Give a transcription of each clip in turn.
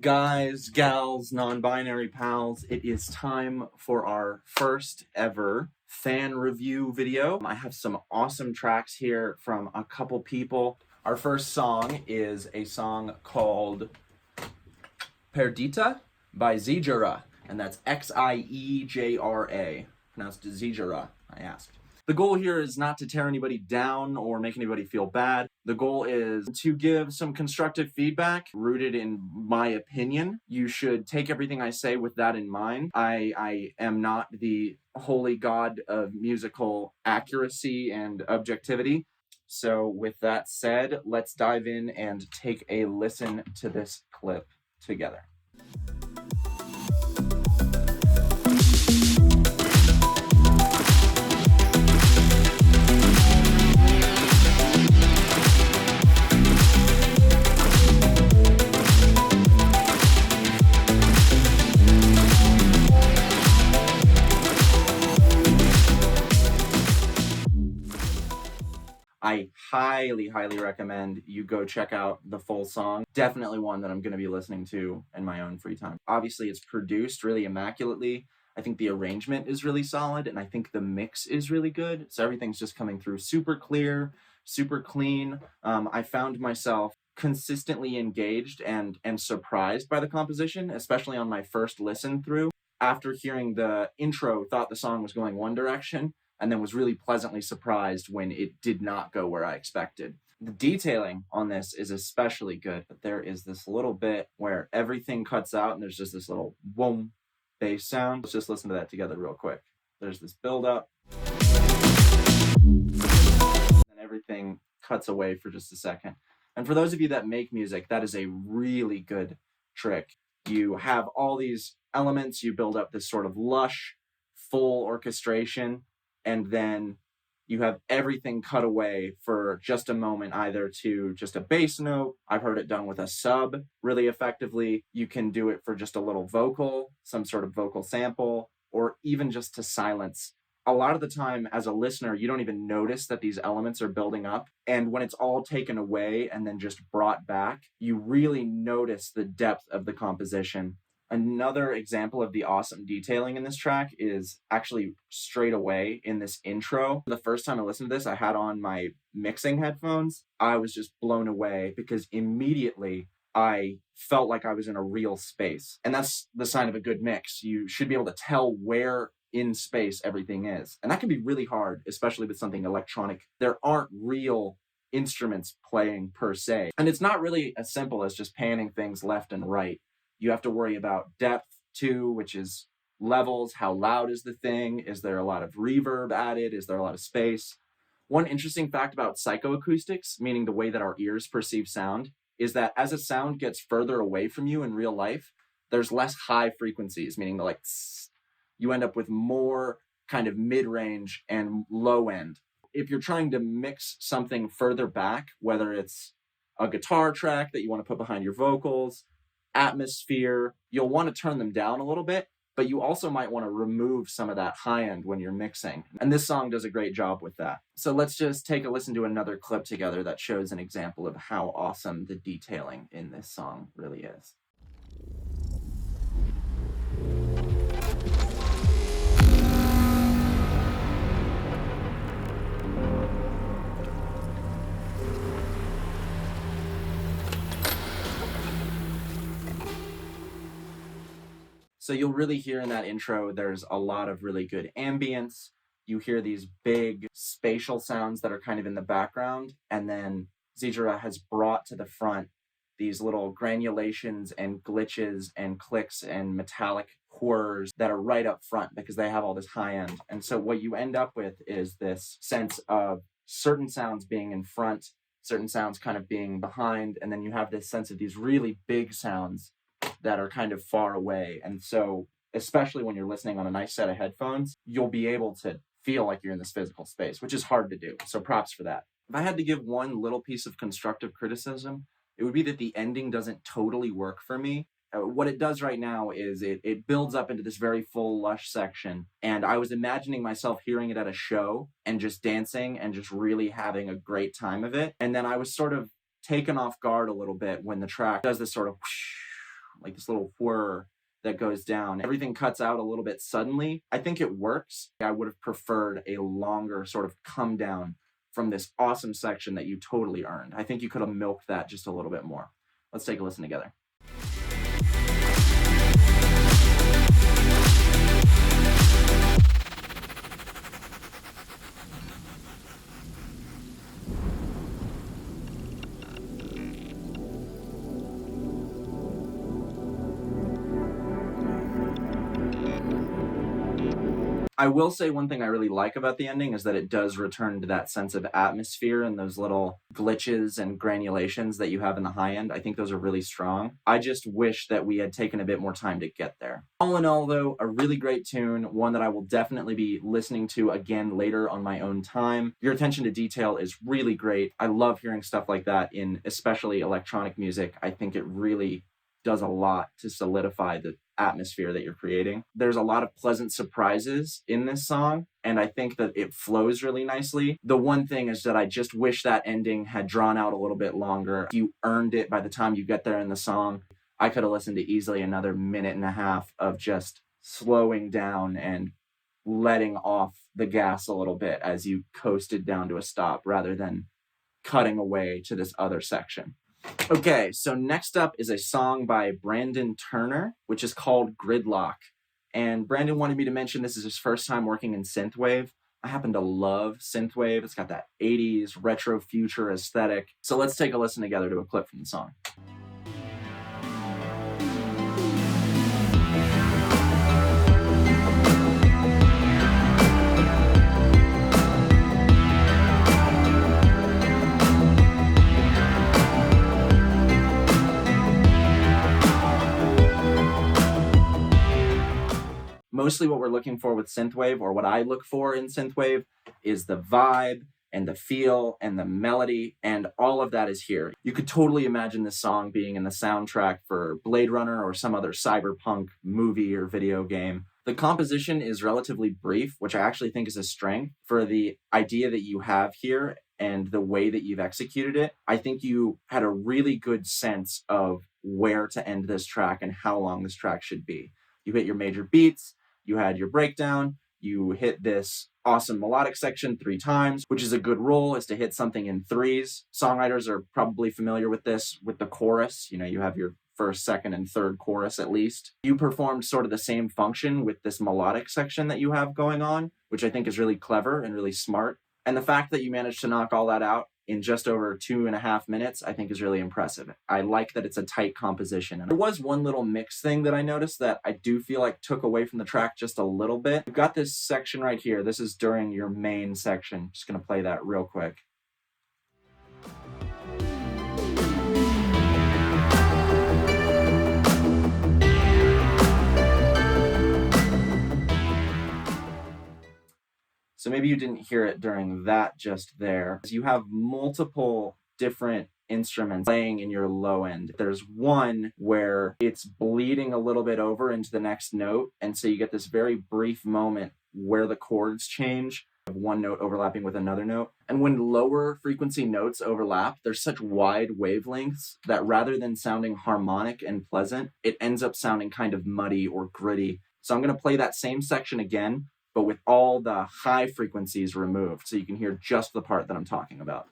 Guys, gals, non-binary pals, it is time for our first ever fan review video. I have some awesome tracks here from a couple people. Our first song is a song called Perdita by Xiejra, and that's Xiejra, pronounced Xiejra, I asked. The goal here is not to tear anybody down or make anybody feel bad. The goal is to give some constructive feedback rooted in my opinion. You should take everything I say with that in mind. I am not the holy god of musical accuracy and objectivity. So with that said, let's dive in and take a listen to this clip together. I highly recommend you go check out the full song. Definitely one that I'm going to be listening to in my own free time. Obviously, it's produced really immaculately. I think the arrangement is really solid, and I think the mix is really good. So everything's just coming through super clear, super clean. I found myself consistently engaged and surprised by the composition, especially on my first listen through. After hearing the intro, thought the song was going one direction, and then was really pleasantly surprised when it did not go where I expected. The detailing on this is especially good, but there is this little bit where everything cuts out and there's just this little boom bass sound. Let's just listen to that together real quick. There's this build up, and everything cuts away for just a second. And for those of you that make music, that is a really good trick. You have all these elements, you build up this sort of lush, full orchestration, and then you have everything cut away for just a moment, either to just a bass note. I've heard it done with a sub really effectively. You can do it for just a little vocal, some sort of vocal sample, or even just to silence. A lot of the time, as a listener, you don't even notice that these elements are building up. And when it's all taken away and then just brought back, you really notice the depth of the composition. Another example of the awesome detailing in this track is actually straight away in this intro. The first time I listened to this, I had on my mixing headphones. I was just blown away because immediately I felt like I was in a real space. And that's the sign of a good mix. You should be able to tell where in space everything is. And that can be really hard, especially with something electronic. There aren't real instruments playing per se. And it's not really as simple as just panning things left and right. You have to worry about depth too, which is levels. How loud is the thing? Is there a lot of reverb added? Is there a lot of space? One interesting fact about psychoacoustics, meaning the way that our ears perceive sound, is that as a sound gets further away from you in real life, there's less high frequencies, meaning like you end up with more kind of mid-range and low end. If you're trying to mix something further back, whether it's a guitar track that you want to put behind your vocals, atmosphere, you'll want to turn them down a little bit, but you also might want to remove some of that high end when you're mixing. And this song does a great job with that. So let's just take a listen to another clip together that shows an example of how awesome the detailing in this song really is. So you'll really hear in that intro, there's a lot of really good ambience. You hear these big spatial sounds that are kind of in the background. And then Xiejra has brought to the front these little granulations and glitches and clicks and metallic whirs that are right up front because they have all this high end. And so what you end up with is this sense of certain sounds being in front, certain sounds kind of being behind, and then you have this sense of these really big sounds that are kind of far away. And so, especially when you're listening on a nice set of headphones, you'll be able to feel like you're in this physical space, which is hard to do. So props for that. If I had to give one little piece of constructive criticism, it would be that the ending doesn't totally work for me. What it does right now is it builds up into this very full, lush section. And I was imagining myself hearing it at a show and just dancing and just really having a great time of it. And then I was sort of taken off guard a little bit when the track does this sort of whoosh, like this little whir that goes down. Everything cuts out a little bit suddenly. I think it works. I would have preferred a longer sort of come down from this awesome section that you totally earned. I think you could have milked that just a little bit more. Let's take a listen together. I will say one thing I really like about the ending is that it does return to that sense of atmosphere and those little glitches and granulations that you have in the high end. I think those are really strong. I just wish that we had taken a bit more time to get there. All in all, though, a really great tune, one that I will definitely be listening to again later on my own time. Your attention to detail is really great. I love hearing stuff like that in especially electronic music. I think it really does a lot to solidify the atmosphere that you're creating. There's a lot of pleasant surprises in this song, and I think that it flows really nicely. The one thing is that I just wish that ending had drawn out a little bit longer. You earned it by the time you get there in the song. I could have listened to easily another minute and a half of just slowing down and letting off the gas a little bit as you coasted down to a stop rather than cutting away to this other section. Okay, so next up is a song by Brandon Turner, which is called Gridlock. And Brandon wanted me to mention this is his first time working in synthwave. I happen to love synthwave. It's got that 80s retro future aesthetic. So let's take a listen together to a clip from the song. Mostly what we're looking for with synthwave, or what I look for in synthwave, is the vibe and the feel and the melody, and all of that is here. You could totally imagine this song being in the soundtrack for Blade Runner or some other cyberpunk movie or video game. The composition is relatively brief, which I actually think is a strength for the idea that you have here and the way that you've executed it. I think you had a really good sense of where to end this track and how long this track should be. You hit your major beats, you had your breakdown, you hit this awesome melodic section 3 times, which is a good rule, is to hit something in 3s. Songwriters are probably familiar with this with the chorus. You know, you have your first, second, and third chorus at least. You performed sort of the same function with this melodic section that you have going on, which I think is really clever and really smart. And the fact that you managed to knock all that out in just over 2.5 minutes, I think is really impressive. I like that it's a tight composition. And there was one little mix thing that I noticed that I do feel like took away from the track just a little bit. You've got this section right here. This is during your main section. Just gonna play that real quick. So maybe you didn't hear it during that just there. You have multiple different instruments playing in your low end. There's one where it's bleeding a little bit over into the next note, and so you get this very brief moment where the chords change, one note overlapping with another note. And when lower frequency notes overlap, there's such wide wavelengths that rather than sounding harmonic and pleasant, it ends up sounding kind of muddy or gritty. So I'm going to play that same section again, but with all the high frequencies removed, so you can hear just the part that I'm talking about.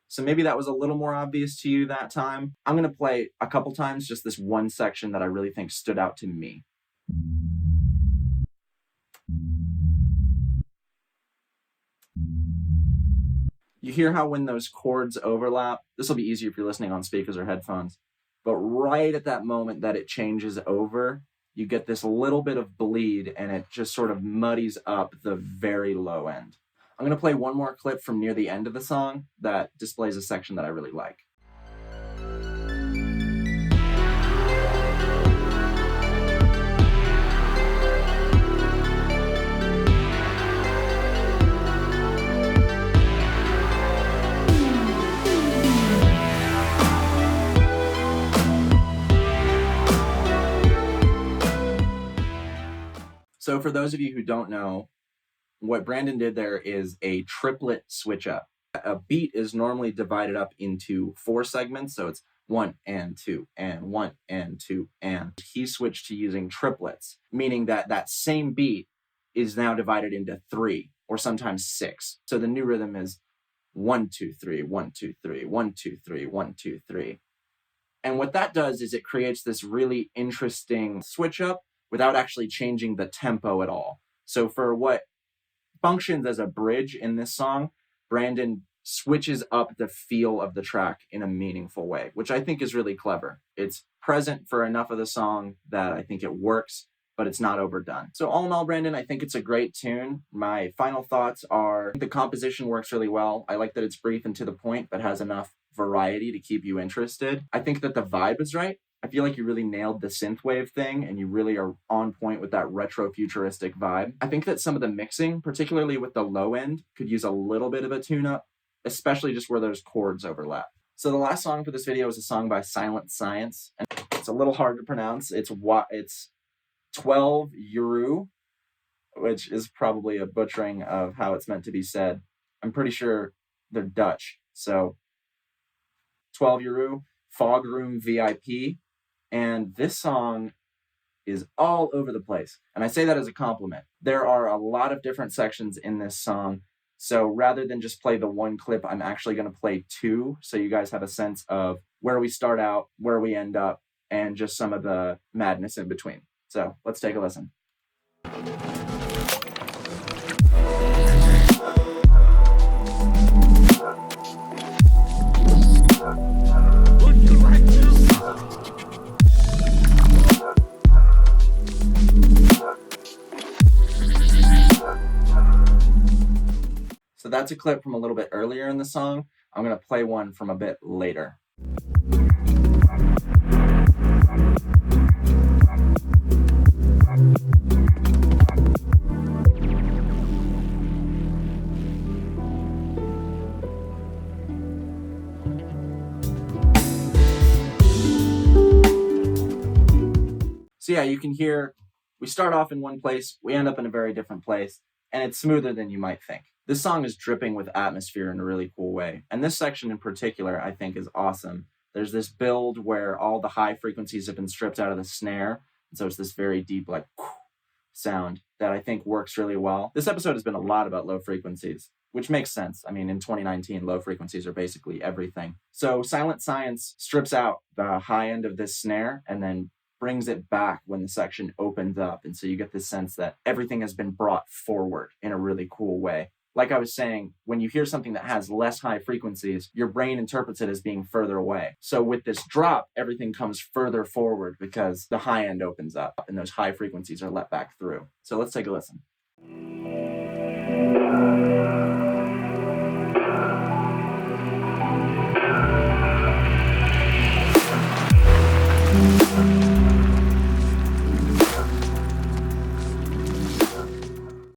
So maybe that was a little more obvious to you that time. I'm gonna play a couple times just this one section that I really think stood out to me. You hear how when those chords overlap, this will be easier if you're listening on speakers or headphones, but right at that moment that it changes over, you get this little bit of bleed and it just sort of muddies up the very low end. I'm going to play one more clip from near the end of the song that displays a section that I really like. So for those of you who don't know, what Brandon did there is a triplet switch up. A beat is normally divided up into 4 segments, so it's 1 and 2 and 1 and 2 and. He switched to using triplets, meaning that that same beat is now divided into 3 or sometimes 6. So the new rhythm is 1 2 3 1 2 3 1 2 3 1 2 3. And what that does is it creates this really interesting switch up without actually changing the tempo at all. So for what functions as a bridge in this song, Brandon switches up the feel of the track in a meaningful way, which I think is really clever. It's present for enough of the song that I think it works, but it's not overdone. So all in all, Brandon, I think it's a great tune. My final thoughts are the composition works really well. I like that it's brief and to the point, but has enough variety to keep you interested. I think that the vibe is right. I feel like you really nailed the synthwave thing and you really are on point with that retro futuristic vibe. I think that some of the mixing, particularly with the low end, could use a little bit of a tune-up, especially just where those chords overlap. So the last song for this video is a song by Silent Science, and it's a little hard to pronounce. It's 12 euro, which is probably a butchering of how it's meant to be said. I'm pretty sure they're Dutch. So 12 euro, Fog Room VIP. And this song is all over the place. And I say that as a compliment. There are a lot of different sections in this song. So rather than just play the one clip, I'm actually going to play 2. So you guys have a sense of where we start out, where we end up, and just some of the madness in between. So let's take a listen. So that's a clip from a little bit earlier in the song. I'm going to play one from a bit later. So yeah, you can hear we start off in one place, we end up in a very different place, and it's smoother than you might think. This song is dripping with atmosphere in a really cool way. And this section in particular, I think, is awesome. There's this build where all the high frequencies have been stripped out of the snare. And so it's this very deep, like, sound that I think works really well. This episode has been a lot about low frequencies, which makes sense. I mean, in 2019, low frequencies are basically everything. So Silent Science strips out the high end of this snare and then brings it back when the section opens up. And so you get this sense that everything has been brought forward in a really cool way. Like I was saying, when you hear something that has less high frequencies, your brain interprets it as being further away. So with this drop, everything comes further forward because the high end opens up and those high frequencies are let back through. So let's take a listen.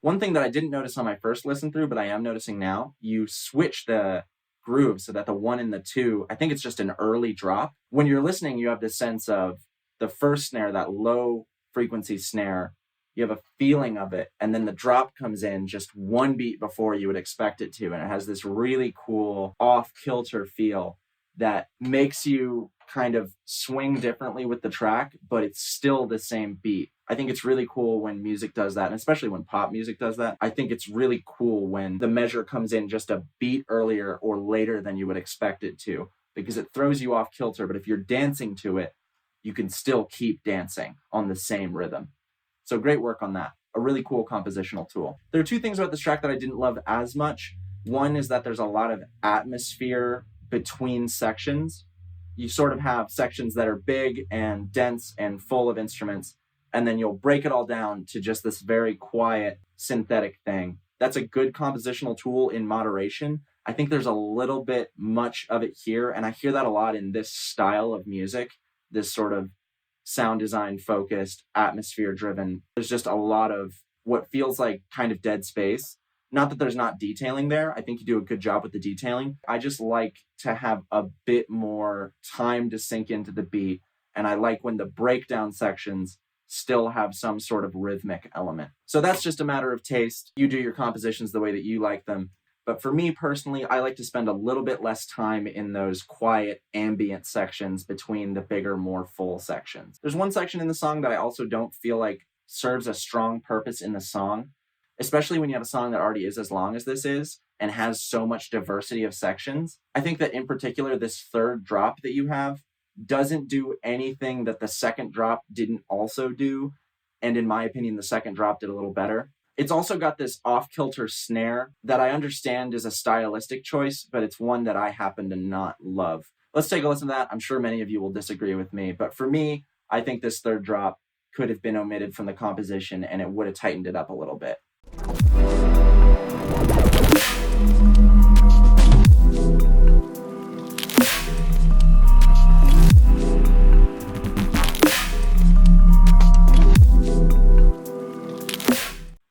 One thing that I didn't notice on my first listen through, but I am noticing now, you switch the groove so that the 1 and the 2, I think it's just an early drop. When you're listening, you have this sense of the first snare, that low frequency snare, you have a feeling of it, and then the drop comes in just one beat before you would expect it to, and it has this really cool off-kilter feel that makes you kind of swing differently with the track, but it's still the same beat. I think it's really cool when music does that, and especially when pop music does that. I think it's really cool when the measure comes in just a beat earlier or later than you would expect it to, because it throws you off kilter. But if you're dancing to it, you can still keep dancing on the same rhythm. So great work on that. A really cool compositional tool. There are 2 things about this track that I didn't love as much. One is that there's a lot of atmosphere between sections. You sort of have sections that are big and dense and full of instruments, and then you'll break it all down to just this very quiet synthetic thing. That's a good compositional tool in moderation. I think there's a little bit much of it here, and I hear that a lot in this style of music, this sort of sound design focused, atmosphere driven. There's just a lot of what feels like kind of dead space. Not that there's not detailing there. I think you do a good job with the detailing. I just like to have a bit more time to sink into the beat. And I like when the breakdown sections still have some sort of rhythmic element. So that's just a matter of taste. You do your compositions the way that you like them. But for me personally, I like to spend a little bit less time in those quiet, ambient sections between the bigger, more full sections. There's one section in the song that I also don't feel like serves a strong purpose in the song, especially when you have a song that already is as long as this is and has so much diversity of sections. I think that in particular, this third drop that you have doesn't do anything that the second drop didn't also do. And in my opinion, the second drop did a little better. It's also got this off-kilter snare that I understand is a stylistic choice, but it's one that I happen to not love. Let's take a listen to that. I'm sure many of you will disagree with me, but for me, I think this third drop could have been omitted from the composition and it would have tightened it up a little bit.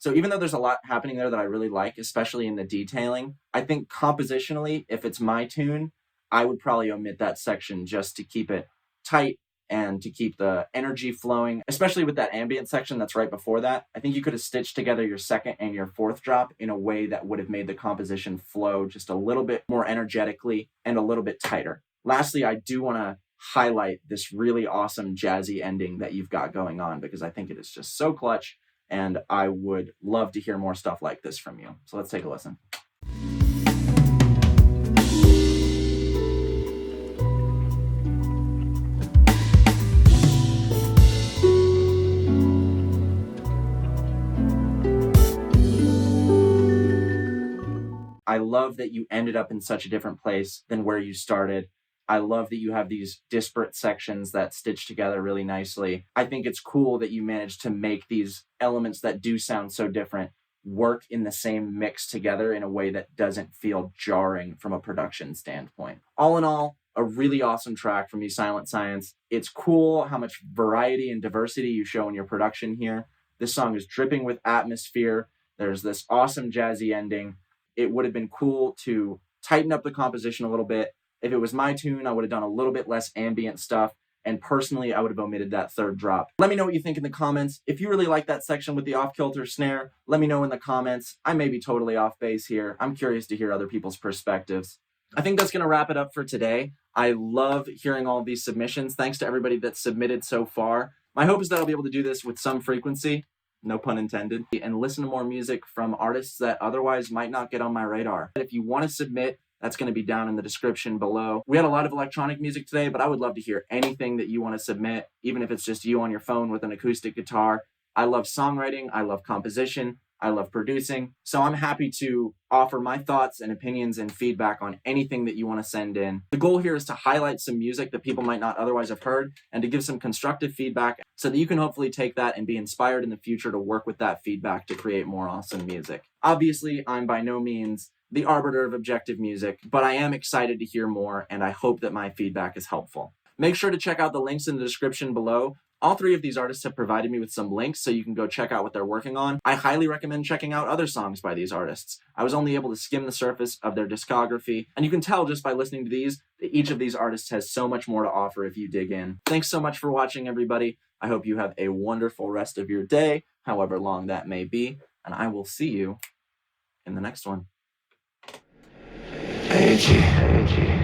So even though there's a lot happening there that I really like, especially in the detailing, I think compositionally, if it's my tune, I would probably omit that section just to keep it tight and to keep the energy flowing, especially with that ambient section that's right before that. I think you could have stitched together your second and your fourth drop in a way that would have made the composition flow just a little bit more energetically and a little bit tighter. Lastly, I do want to highlight this really awesome jazzy ending that you've got going on because I think it is just so clutch. And I would love to hear more stuff like this from you. So let's take a listen. I love that you ended up in such a different place than where you started. I love that you have these disparate sections that stitch together really nicely. I think it's cool that you managed to make these elements that do sound so different work in the same mix together in a way that doesn't feel jarring from a production standpoint. All in all, a really awesome track from you, Silent Science. It's cool how much variety and diversity you show in your production here. This song is dripping with atmosphere. There's this awesome jazzy ending. It would have been cool to tighten up the composition a little bit. If it was my tune, I would have done a little bit less ambient stuff. And personally, I would have omitted that third drop. Let me know what you think in the comments. If you really like that section with the off-kilter snare, let me know in the comments. I may be totally off base here. I'm curious to hear other people's perspectives. I think that's going to wrap it up for today. I love hearing all of these submissions. Thanks to everybody that's submitted so far. My hope is that I'll be able to do this with some frequency, no pun intended, and listen to more music from artists that otherwise might not get on my radar. If you want to submit, that's going to be down in the description below. We had a lot of electronic music today, but I would love to hear anything that you want to submit, even if it's just you on your phone with an acoustic guitar. I love songwriting. I love composition. I love producing. So I'm happy to offer my thoughts and opinions and feedback on anything that you want to send in. The goal here is to highlight some music that people might not otherwise have heard and to give some constructive feedback so that you can hopefully take that and be inspired in the future to work with that feedback to create more awesome music. Obviously, I'm by no means the arbiter of objective music, but I am excited to hear more, and I hope that my feedback is helpful. Make sure to check out the links in the description below. All three of these artists have provided me with some links so you can go check out what they're working on. I highly recommend checking out other songs by these artists. I was only able to skim the surface of their discography, and you can tell just by listening to these that each of these artists has so much more to offer if you dig in. Thanks so much for watching, everybody. I hope you have a wonderful rest of your day, however long that may be, and I will see you in the next one. AG.